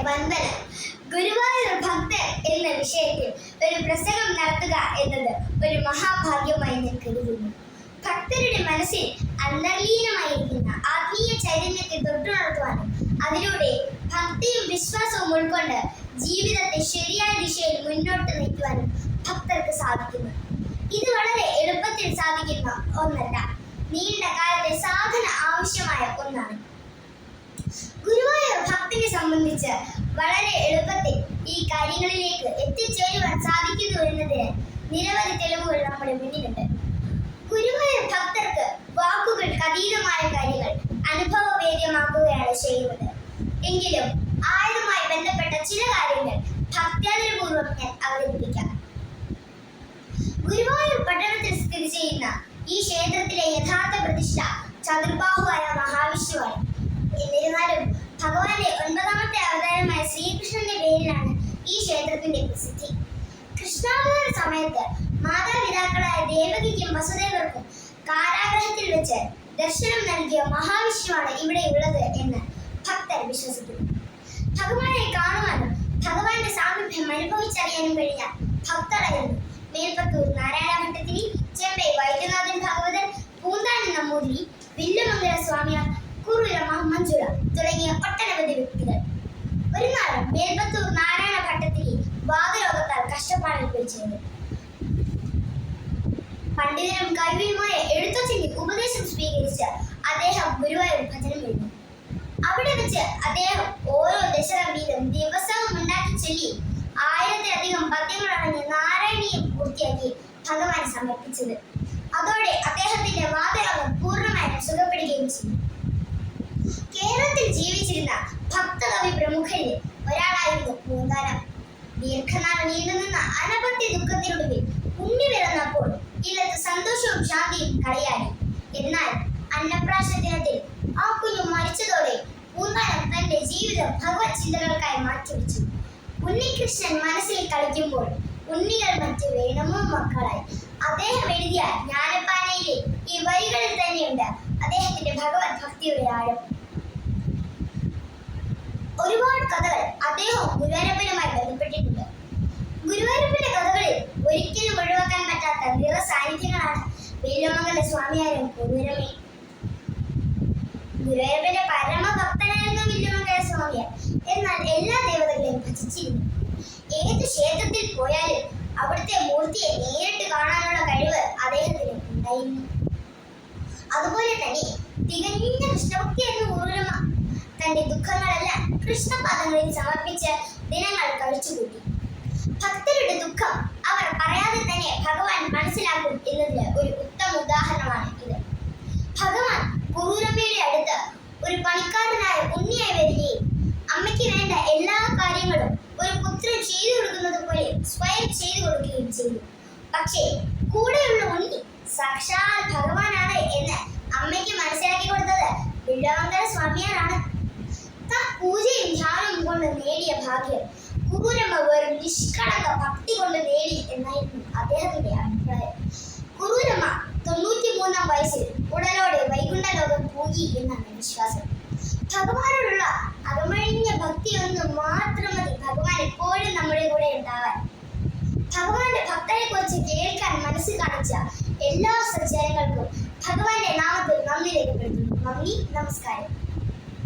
വന്ദനം. ഗുരുവായൂർ ഭക്തർ എന്ന വിഷയത്തിൽ ഒരു പ്രസംഗം നടത്തുക എന്നത് ഒരു മഹാഭാഗ്യമായി ഞാൻ കരുതുന്നു. ഭക്തരുടെ മനസ്സിൽ അന്തർലീനമായിരിക്കുന്ന ആത്മീയ ചൈതന്യത്തെ തൊട്ടുണർത്തുവാനും അതിലൂടെ ഭക്തിയും വിശ്വാസവും ഉൾക്കൊണ്ട് ജീവിതത്തെ ശരിയായ ദിശയിൽ മുന്നോട്ട് നയിക്കുവാനും ഭക്തർക്ക് സാധിക്കുന്നു. ഇത് വളരെ എളുപ്പത്തിൽ സാധിക്കുന്ന ഒന്നല്ല, നീണ്ട കാലത്തെ സാധന ആവശ്യമായ ഒന്നാണ്. ഗുരുവായൂർ ഭക്തിനെ സംബന്ധിച്ച് വളരെ എളുപ്പത്തിൽ ഈ കാര്യങ്ങളിലേക്ക് എത്തിച്ചേരുവാൻ സാധിക്കുന്നു എന്നതിന് നിരവധി തെളിവുകൾ നമ്മുടെ മുന്നിലുണ്ട്. ഗുരുവായൂർ ഭക്തർക്ക് വാക്കുകൾക്ക് അതീതമായ കാര്യങ്ങൾ അനുഭവവേദ്യമാക്കുകയാണ് ചെയ്യുന്നത്. എങ്കിലും ആയതുമായി ബന്ധപ്പെട്ട ചില കാര്യങ്ങൾ ഭക്ത്യാദരപൂർവ്വം ഞാൻ അവതരിപ്പിക്കാം. ഗുരുവായൂർ പട്ടണത്തിൽ സ്ഥിതി ചെയ്യുന്ന ഈ ക്ഷേത്രത്തിലെ യഥാർത്ഥ പ്രതിഷ്ഠ ചതുർബാഹുവായ മഹാവിഷ്ണുവാണ്. എന്നിരുന്നാലും ഭഗവാന്റെ 9ാമത്തെ അവതാരമായ ശ്രീകൃഷ്ണന്റെ പേരിലാണ് ഈ ക്ഷേത്രത്തിന്റെ പ്രസിദ്ധി. കൃഷ്ണാവതാര സമയത്ത് മാതാപിതാക്കളായ ദേവകിക്കും വസുദേവർക്കും കാരാഗ്രഹത്തിൽ വെച്ച് ദർശനം നൽകിയ മഹാവിഷ്ണുവാണ് ഇവിടെയുള്ളത് എന്ന് ഭക്തർ വിശ്വസിക്കുന്നു. ഭഗവാനെ കാണുവാനും ഭഗവാന്റെ സാമീപ്യം അനുഭവിച്ചറിയാനും കഴിഞ്ഞ ഭക്തരായിരുന്നു മേൽപ്പത്തൂർ നാരായണ ഭട്ടതിരി, ചെമ്പൈ വൈദ്യനാഥൻ ഭാഗവതർ, പൂന്താനം നമ്പൂതിരി, വില്ലുമംഗല സ്വാമിയാർ, കുറുവില മഞ്ജുള തുടങ്ങിയ ഒട്ടനവധി വ്യക്തികൾ. ഒരു നാൾ മേൽപ്പത്തൂർ നാരായണ ഭട്ടതിരി വാതരോഗത്താൽ കഷ്ടപ്പാടനുഭവിച്ചിരുന്നു. പണ്ഡിതനും കഴിവുമായ എഴുത്തച്ഛന്റെ ഉപദേശം സ്വീകരിച്ച് അദ്ദേഹം ഗുരുവായൂർ ഭജനം എഴുതി. അവിടെ വെച്ച് അദ്ദേഹം ഓരോ ദശകം വീതം ദിവസവും ഉണ്ടാക്കി ചൊല്ലി 1000-ലധികം പദ്യങ്ങളടങ്ങിയ നാരായണീയം പൂർത്തിയാക്കി ഭഗവാൻ സമർപ്പിച്ചത്. അതോടെ അദ്ദേഹത്തിന്റെ വാതരോഗം പൂർണ്ണമായും സുഖപ്പെടുകയും ചെയ്തു. കേരളത്തിൽ ജീവിച്ചിരുന്ന ഭക്തകവി പ്രമുഖരിൽ ഒരാളായിരുന്നു പൂന്താനം. ദീർഘനാൾ നീണ്ടുനിന്ന അനവധി ദുഃഖത്തിനൊടുവിൽ ഉണ്ണി പിറന്നപ്പോൾ ഇല്ലത്ത് സന്തോഷവും ശാന്തിയും കളിയാടി. എന്നാൽ അന്നപ്രാശ ദിനത്തിൽ ആ കുഞ്ഞു മരിച്ചതോടെ പൂന്താനം തന്റെ ജീവിതം ഭഗവത് ചിന്തകൾക്കായി മാറ്റിവെച്ചു. ഉണ്ണികൃഷ്ണൻ മനസ്സിൽ കളിക്കുമ്പോൾ ഉണ്ണികൾ മറ്റ് വേണമോ മക്കളായി. അദ്ദേഹം എഴുതിയ ജ്ഞാനപ്പാനയിലെ ഈ വരികളിൽ തന്നെയുണ്ട് അദ്ദേഹത്തിന്റെ ഭഗവത് ഭക്തിയുടെ ആഴം. ഒരുപാട് കഥകൾ അദ്ദേഹം ഗുരുവായൂരപ്പനുമായി ബന്ധപ്പെട്ടിട്ടുണ്ട്. ഗുരുവായൂരപ്പന്റെ കഥകളിൽ ഒരിക്കലും ഒഴിവാക്കാൻ പറ്റാത്ത നിറ സാന്നിധ്യങ്ങളാണ് വില്ലുമംഗല സ്വാമിയാരും കുറുവിലമ്മയും. ഗുരുവായൂരപ്പന്റെ പരമഭക്തനായിരുന്നു വില്ലുമംഗല സ്വാമിയാർ. എന്നാൽ എല്ലാ ദേവതകളെയും ഭജിച്ചിരുന്നു. ഏത് ക്ഷേത്രത്തിൽ പോയാലും അവിടുത്തെ മൂർത്തിയെ നേരിട്ട് കാണാനുള്ള കഴിവ് അദ്ദേഹത്തിന് ഉണ്ടായിരുന്നു. അതുപോലെ തന്നെ തികഞ്ഞ കൃഷ്ണഭക്തിയായിരുന്നു കുറുവിലമ്മ. തന്റെ ദുഃഖങ്ങളെല്ലാം കൃഷ്ണപാദങ്ങളിൽ സമർപ്പിച്ച് ദിനങ്ങൾ കഴിച്ചുകൂട്ടി. ഭക്തരുടെ ദുഃഖം അവർ പറയാതെ തന്നെ ഭഗവാൻ മനസ്സിലാക്കും എന്നതിന് ഒരു ഉത്തമ ഉദാഹരണമാണ് ഇത്. ഭഗവാൻ കുറുവിലമ്മയുടെ അടുത്ത് ഒരു പണിക്കാരനായ ഉണ്ണിയായി വരികയും അമ്മയ്ക്ക് വേണ്ട എല്ലാ കാര്യങ്ങളും ഒരു പുത്രൻ ചെയ്തു കൊടുക്കുന്നത് പോലെ സ്വയം ചെയ്തു കൊടുക്കുകയും ചെയ്തു. പക്ഷേ കൂടെയുള്ള ഉണ്ണി സാക്ഷാൽ ഭഗവാനാണ് എന്ന് അമ്മയ്ക്ക് മനസ്സിലാക്കി കൊടുത്തത് വില്ലുമംഗല സ്വാമിയാരാണ്. താൻ പൂജയും ധ്യാനവും കൊണ്ട് നേടിയ ഭാഗ്യം കുറുവിലമ്മ വെറും നിഷ്കളങ്ക ഭക്തി കൊണ്ട് നേടി എന്നായിരുന്നു അദ്ദേഹത്തിന്റെ അഭിപ്രായം. കുറുവിലമ്മ 93ാം വയസ്സിൽ ഉടലോടെ വൈകുണ്ഠ ലോകം പോയി എന്നാണ് വിശ്വാസം. ഭഗവാനോടുള്ള അകമഴിഞ്ഞ ഭക്തി ഒന്ന് മാത്രം മതി ഭഗവാൻ എപ്പോഴും നമ്മുടെ കൂടെ ഉണ്ടാവാൻ. ഭഗവാന്റെ ഭക്തരെ കുറിച്ച് കേൾക്കാൻ മനസ്സ് കാണിച്ച എല്ലാ സജ്ജനങ്ങൾക്കും ഭഗവാന്റെ നാമത്തിൽ നന്ദി രേഖപ്പെടുത്തുന്നു. നന്ദി, നമസ്കാരം.